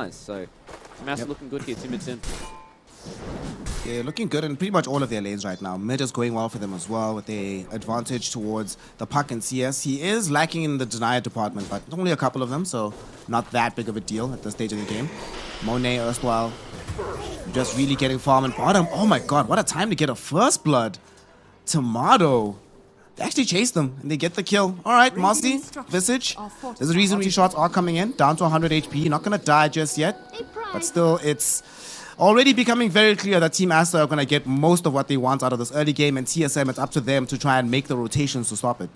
nice. So Master looking good here, Timidson. Yeah, looking good in pretty much all of their lanes right now. Mid is going well for them as well with the advantage towards the puck and CS. He is lacking in the denier department, but only a couple of them, so not that big of a deal at this stage of the game. Monet, erstwhile, just really getting farm and bottom. Oh my god, what a time to get a first blood. Tomato. They actually chase them and they get the kill. Alright, Mossy, Visage. There's a reason these shots are coming in. Down to 100 HP. Not gonna die just yet. But still, it's already becoming very clear that Team Aster are gonna get most of what they want out of this early game, and TSM, it's up to them to try and make the rotations to stop it.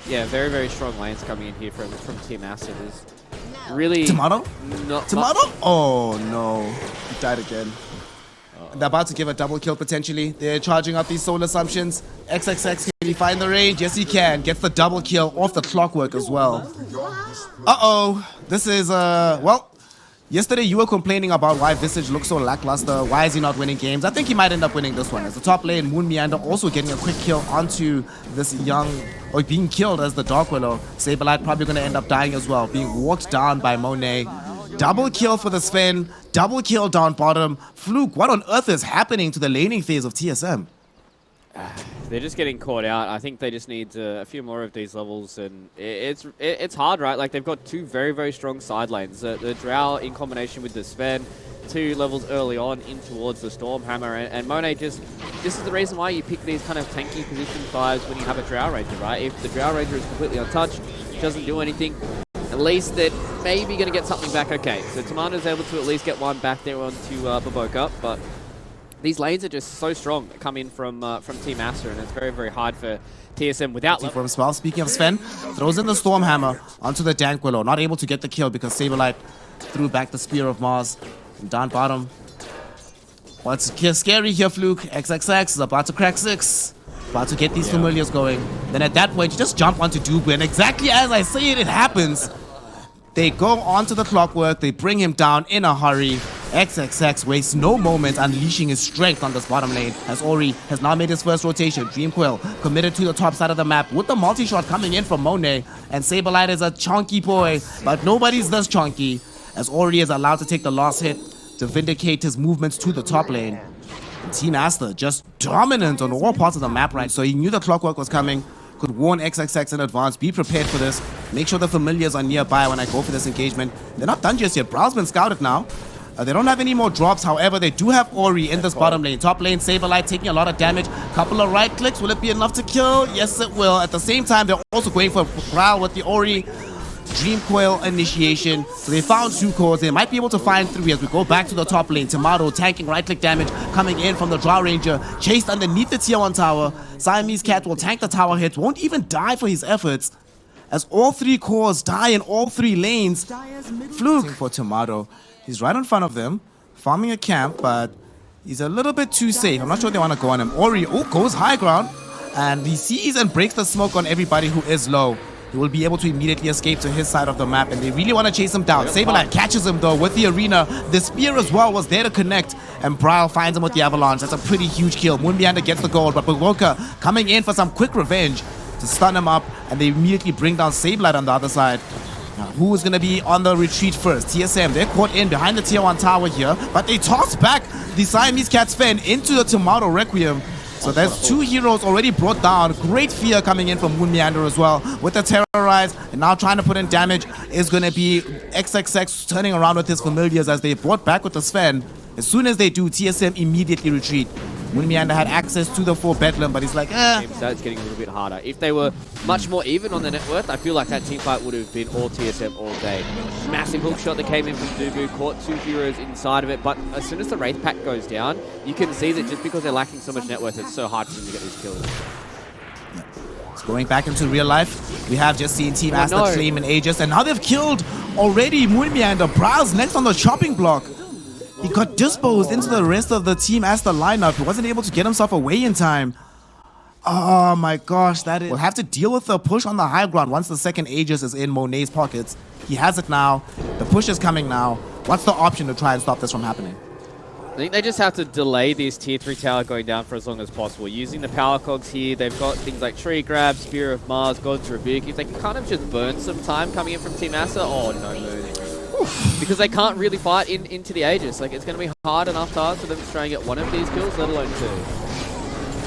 Yeah, very, very strong lanes coming in here from Team Aster. There's really... Tomato? Tomato? Oh no. He died again. They're about to give a double kill potentially. They're charging up these soul assumptions. XXX, can he find the range? Yes, he can. Gets the double kill off the clockwork as well. Uh-oh. This is, well, yesterday you were complaining about why Visage looks so lackluster. Why is he not winning games? I think he might end up winning this one. As the top lane, Moon Meander also getting a quick kill onto this young, or being killed as the Dark Willow. Saberlight probably going to end up dying as well, being walked down by Monet. Double kill for the Sven, double kill down bottom. Fluke, what on earth is happening to the laning phase of TSM? They're just getting caught out. I think they just need a few more of these levels, and it's hard, right? Like, they've got two very, very strong side lanes. The Drow in combination with the Sven, 2 levels early on in towards the Stormhammer, and Monet just... This is the reason why you pick these kind of tanky position 5s when you have a Drow Ranger, right? If the Drow Ranger is completely untouched, doesn't do anything, at least they're maybe going to get something back. Okay, so Tomato's able to at least get one back there onto Baboka, but these lanes are just so strong that come in from Team Aster, and it's very, very hard for TSM without... From spell. Speaking of Sven, throws in the Stormhammer onto the Dank Willow, not able to get the kill because Saberlight threw back the Spear of Mars. And down bottom. What's scary here, Fluke? XXX is about to crack 6. About to get these familiars going. Then at that point, you just jump onto Dubu, and exactly as I say it, it happens. They go onto the clockwork, they bring him down in a hurry. XXX wastes no moment unleashing his strength on this bottom lane as Ori has now made his first rotation. Dreamquill committed to the top side of the map with the multi-shot coming in from Monet. And Saberlight is a chunky boy, but nobody's this chunky as Ori is allowed to take the last hit to vindicate his movements to the top lane. And Team Aster just dominant on all parts of the map, right? So he knew the clockwork was coming. Could warn XXX in advance, be prepared for this, make sure the familiars are nearby when I go for this engagement. They're not done just yet. Brow's been scouted now. They don't have any more drops, however, they do have Ori in this bottom lane. Top lane, Saberlight taking a lot of damage. Couple of right clicks, will it be enough to kill? Yes, it will. At the same time, they're also going for Brow with the Ori Dreamcoil initiation. So they found 2 cores. They might be able to find 3 as we go back to the top lane. Tomato tanking right click damage coming in from the Drow Ranger. Chased underneath the tier 1 tower. Siamese Cat will tank the tower hits. Won't even die for his efforts. As all 3 cores die in all 3 lanes. Fluke for Tomato. He's right in front of them. Farming a camp, but he's a little bit too safe. I'm not sure they want to go on him. Ori goes high ground. And he sees and breaks the smoke on everybody who is low. He will be able to immediately escape to his side of the map, and they really want to chase him down. Saberlight catches him though with the arena. The spear as well was there to connect, and Braille finds him with the avalanche. That's a pretty huge kill. Moonbeander gets the gold, but Bawoka coming in for some quick revenge to stun him up, and they immediately bring down Saberlight on the other side. Now, who is going to be on the retreat first? TSM, they're caught in behind the tier 1 tower here, but they toss back the Siamese Cat's Fen into the Tomato Requiem. So there's 2 heroes already brought down. Great fear coming in from Moon Meander as well. With the Terrorize, and now trying to put in damage is going to be XXX turning around with his familiars as they brought back with the Sven. As soon as they do, TSM immediately retreat. Moon Meander had access to the 4 Bedlam, but he's like, So it's getting a little bit harder. If they were much more even on the net worth, I feel like that team fight would have been all TSM all day. Massive hook shot that came in from Dubu, caught 2 heroes inside of it, but as soon as the Wraith Pack goes down, you can see that just because they're lacking so much net worth, it's so hard for them to get these kills. It's going back into real life. We have just seen Team Aster claim in Aegis, and now they've killed already Moon Meander. Browse next on the chopping block. He got disposed into the rest of the Team Aster lineup. He wasn't able to get himself away in time. Oh my gosh, that is... We'll have to deal with the push on the high ground once the second Aegis is in Monet's pockets. He has it now. The push is coming now. What's the option to try and stop this from happening? I think they just have to delay this tier 3 tower going down for as long as possible. Using the power cogs here, they've got things like Tree Grab, Spear of Mars, God's Rebuke. If they can kind of just burn some time coming in from Team Aster, oh no move. because they can't really fight into the Aegis. Like, it's going to be hard enough task for them to try and get one of these kills, let alone two.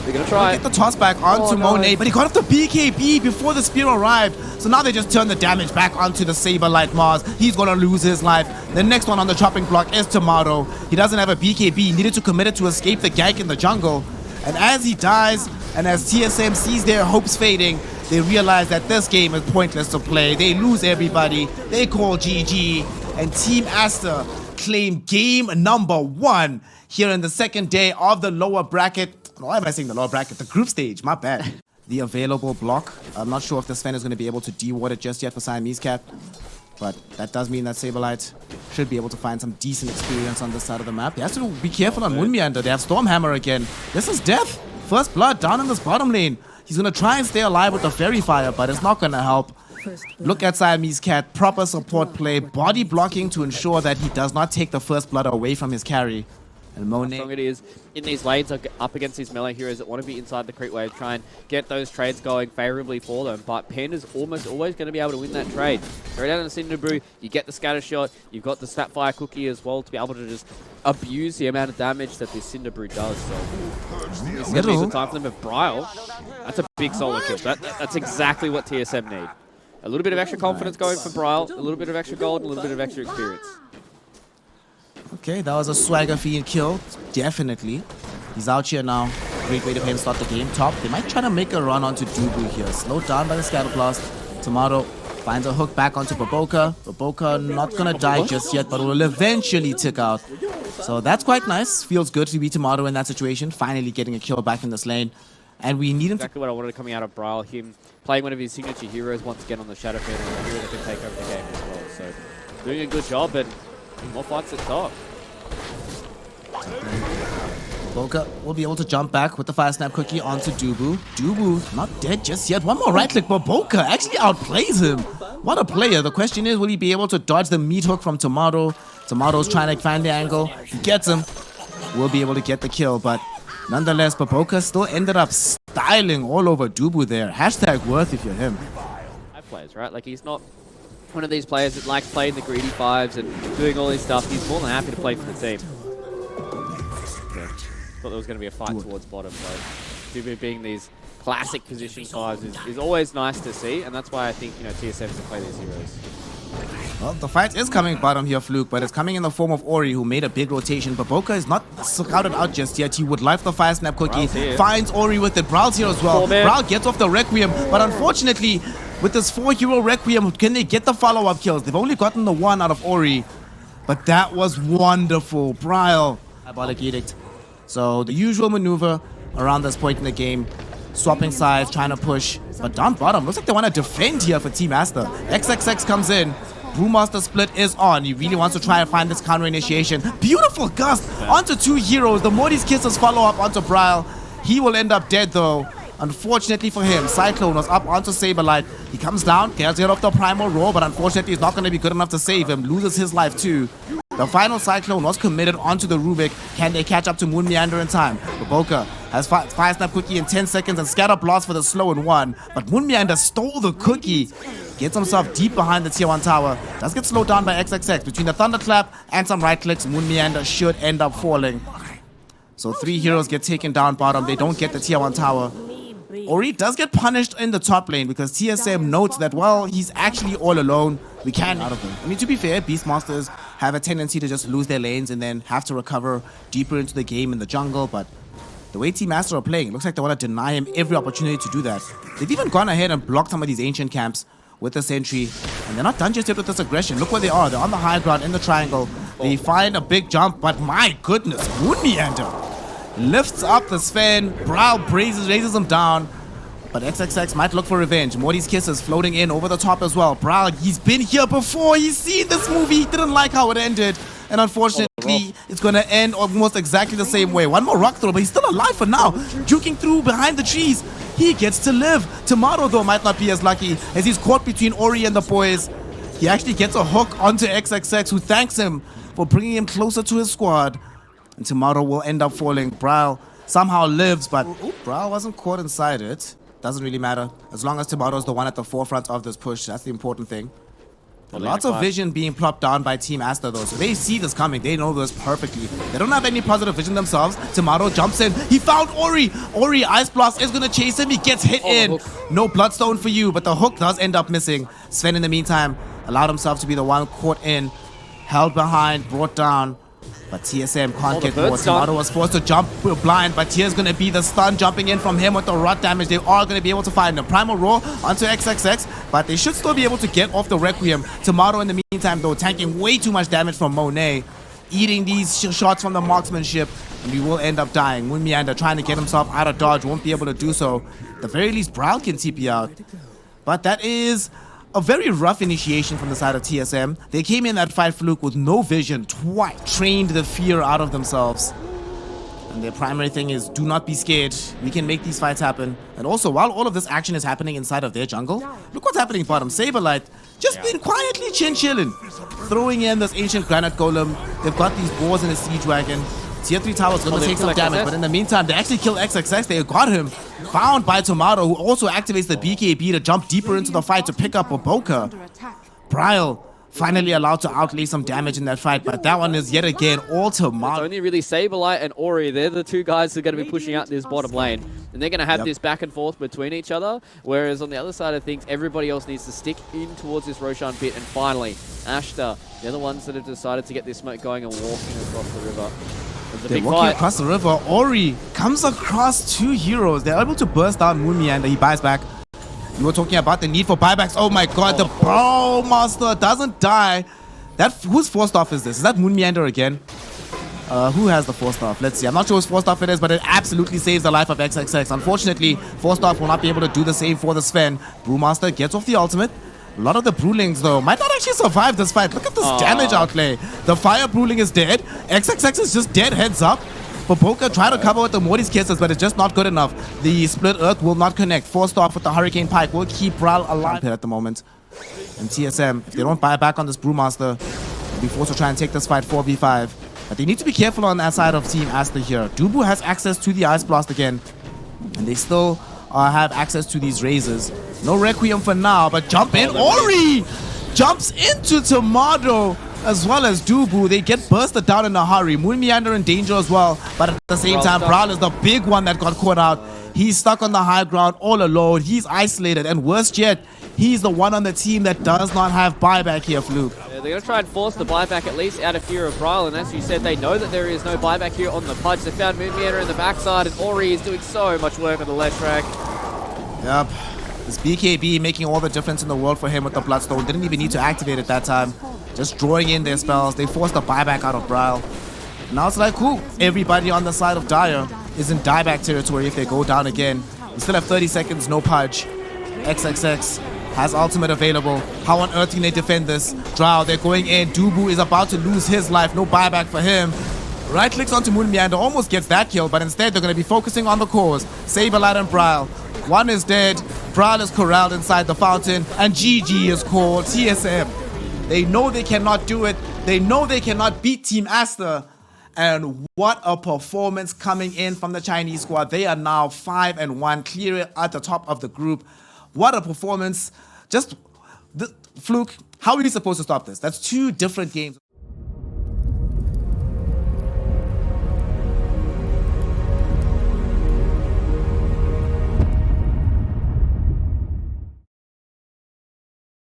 They're going to try. Get the toss back onto Monet, but he got off the BKB before the spear arrived. So now they just turn the damage back onto the Saberlight Mars. He's going to lose his life. The next one on the chopping block is Tomato. He doesn't have a BKB. He needed to commit it to escape the gank in the jungle. And as he dies, and as TSM sees their hopes fading, they realize that this game is pointless to play. They lose everybody. They call GG. And Team Aster claim game number 1 here in the second day of the lower bracket. Why am I saying the lower bracket? The group stage, my bad. The available block. I'm not sure if this Sven is going to be able to deward it just yet for Siamese Cat. But that does mean that Saberlight should be able to find some decent experience on this side of the map. He has to be careful on Moonmeander. They have Stormhammer again. This is death. First blood down in this bottom lane. He's going to try and stay alive with the Fairy Fire, but it's not going to help. Look at Siamese Cat. Proper support play. Body blocking to ensure that he does not take the first blood away from his carry. And Monet. How strong it is in these lanes up against these melee heroes that want to be inside the creep wave, try and get those trades going favorably for them. But Panda's almost always going to be able to win that trade. Throw down the Cinder Brew, you get the scatter shot, you've got the Snapfire Cookie as well to be able to just abuse the amount of damage that this Cinder Brew does. So it's going to be the time for them. But Bryle, that's a big solo kill. That's exactly what TSM need. A little bit of extra confidence going for Bryle, a little bit of extra gold, and a little bit of extra experience. Okay, that was a swagger fiend kill, definitely. He's out here now. Great way to pay him start the game. Top, they might try to make a run onto Dubu here. Slowed down by the Scatter Blast. Tomato finds a hook back onto Baboka. Baboka not gonna die just yet, but will eventually tick out. So that's quite nice. Feels good to be Tomato in that situation. Finally getting a kill back in this lane. And we need him exactly what I wanted coming out of Bryle. Him playing one of his signature heroes once again on the Shadow Field, and a hero that can take over the game as well. So doing a good job, and more fights at top. Baboka will be able to jump back with the Fire Snap Cookie onto Dubu. Dubu not dead just yet. One more right click. Baboka actually outplays him. What a player. The question is, will he be able to dodge the meat hook from Tomato? Tomato's trying to find the angle. He gets him. Will be able to get the kill, but nonetheless, Baboka still ended up styling all over Dubu there. Hashtag worth if you're him. Players, right? Like, he's not one of these players that like playing the greedy fives and doing all this stuff. He's more than happy to play for the team. Yeah. Thought there was going to be a fight towards bottom, so Dubu being these classic position fives is always nice to see, and that's why I think, you know, TSM should play these heroes. Well, the fight is coming bottom here, Fluke, but it's coming in the form of Ori, who made a big rotation. Baboka is not scouted out just yet. He would life the Fire Snap Cookie, finds Ori with it. Brow's here as well. Brow gets off the Requiem, but unfortunately, with this 4-hero Requiem, can they get the follow-up kills? They've only gotten the 1 out of Ori, but that was wonderful. Bryle, Diabolic Edict. So the usual maneuver around this point in the game, swapping sides, trying to push, but down bottom, looks like they want to defend here for Team Aster. XXX comes in. Brewmaster split is on. He really wants to try and find this counter initiation. Beautiful gust onto 2 heroes. The Morty's Kisses follow up onto Bryle. He will end up dead though. Unfortunately for him, Cyclone was up onto Saberlight. He comes down, gets rid of the Primal Roar, but unfortunately he's not going to be good enough to save him. Loses his life too. The final Cyclone was committed onto the Rubik. Can they catch up to Moon Meander in time? Baboka has Fire Snap Cookie in 10 seconds and Scatter Blast for the slow in 1. But Moon Meander stole the cookie. Gets himself deep behind the tier 1 tower. Does get slowed down by XXX. Between the Thunderclap and some right clicks, Moon Meander should end up falling. So 3 heroes get taken down bottom. They don't get the tier 1 tower. Ori does get punished in the top lane because TSM notes that, well, he's actually all alone. We can't out of him. I mean, to be fair, Beastmasters have a tendency to just lose their lanes and then have to recover deeper into the game in the jungle, but the way Team Aster are playing, it looks like they want to deny him every opportunity to do that. They've even gone ahead and blocked some of these ancient camps with the sentry, and they're not done just yet with this aggression. Look where they are. They're on the high ground in the triangle. They find a big jump, but my goodness, Moon Meander lifts up the Sven. Brow raises him down, but XXX might look for revenge. Morty's Kisses floating in over the top as well. Brow, he's been here before. He's seen this movie. He didn't like how it ended, and unfortunately, it's going to end almost exactly the same way. One more rock throw, but he's still alive for now. Juking through behind the trees. He gets to live. Tomato, though, might not be as lucky as he's caught between Ori and the boys. He actually gets a hook onto XXX, who thanks him for bringing him closer to his squad. And Tomato will end up falling. Bryle somehow lives, but Bryle wasn't caught inside it. Doesn't really matter. As long as Tomato's the one at the forefront of this push, that's the important thing. Lots of vision being plopped down by Team Aster though, so they see this coming. They know this perfectly. They don't have any positive vision themselves. Tomato jumps in. He found Ori. Ori, Ice Blast is gonna chase him. He gets hit in. No Bloodstone for you, but the hook does end up missing. Sven in the meantime allowed himself to be the one caught in, held behind, brought down. But TSM can't get more. Tomato was forced to jump blind, but here's going to be the stun jumping in from him with the rot damage. They are going to be able to find him. Primal Roar onto XXX, but they should still be able to get off the Requiem. Tomato in the meantime, though, tanking way too much damage from Monet, eating these shots from the marksmanship, and we will end up dying. Moon Meander trying to get himself out of dodge, won't be able to do so. At the very least, Brawl can TP out. But that is a very rough initiation from the side of TSM. They came in that fight, Fluke, with no vision, trained the fear out of themselves. And their primary thing is, do not be scared. We can make these fights happen. And also, while all of this action is happening inside of their jungle, look what's happening bottom. Saberlight just been quietly chilling, throwing in this ancient granite golem. They've got these boars in a siege wagon. Tier 3 tower's gonna take some damage, but in the meantime, they actually kill XXX. They got him. Found by Tomato, who also activates the BKB to jump deeper into the fight to pick up Boboka. Bryle finally allowed to outlay some damage in that fight, but that one is yet again all Tomato. It's only really Saberlight and Ori. They're the two guys who are going to be pushing out this bottom lane. And they're going to have this back and forth between each other, whereas on the other side of things, everybody else needs to stick in towards this Roshan pit. And finally, Aster, they're the ones that have decided to get this smoke going and walking across the river. They're walking across the river. Ori comes across two heroes. They're able to burst down Moon Meander. He buys back. We were talking about the need for buybacks. Oh my god, the Brawl Master doesn't die. Whose forced off is this? Is that Moon Meander again? Who has the forced off? Let's see. I'm not sure whose forced off it is, but it absolutely saves the life of XXX. Unfortunately, forced off will not be able to do the same for the Sven. Brewmaster gets off the ultimate. A lot of the Brewlings, though, might not actually survive this fight. Look at this damage outlay. The Fire Brewling is dead. XXX is just dead, heads up. Boboka tried to cover with the Morty's Kisses, but it's just not good enough. The Split Earth will not connect. Forced off with the Hurricane Pike will keep Brawl alive here at the moment. And TSM, if they don't buy back on this Brewmaster, they'll be forced to try and take this fight 4v5. But they need to be careful on that side of Team Aster here. Dubu has access to the Ice Blast again, and they still have access to these razors. No Requiem for now, but jump in. Ori jumps into Tomato as well as Dubu. They get bursted down in a hurry. Moon Meander in danger as well, but at the same time, Brawl is the big one that got caught out. He's stuck on the high ground all alone. He's isolated, and worst yet, he's the one on the team that does not have buyback here, Fluke. Yeah, they're going to try and force the buyback at least out of fear of Brawl, and as you said, they know that there is no buyback here on the Pudge. They found Moon Meander in the backside, and Ori is doing so much work on the left track. Yep. This BKB making all the difference in the world for him with the Bloodstone. Didn't even need to activate it that time. Just drawing in their spells. They forced the buyback out of Brawl. Now it's like, cool. Everybody on the side of Dire is in dieback territory if they go down again. We still have 30 seconds, no Pudge. XXX has ultimate available. How on earth can they defend this? Drow, they're going in. Dubu is about to lose his life. No buyback for him. Right clicks onto Moon Meander, almost gets that kill, but instead they're going to be focusing on the cause. Saberlight and Brawl. One is dead. Brawl is corralled inside the fountain, and GG is called. TSM. They know they cannot do it. They know they cannot beat Team Aster. And what a performance coming in from the Chinese squad. They are now 5-1, clear at the top of the group. What a performance. Fluke, how are you supposed to stop this? That's two different games.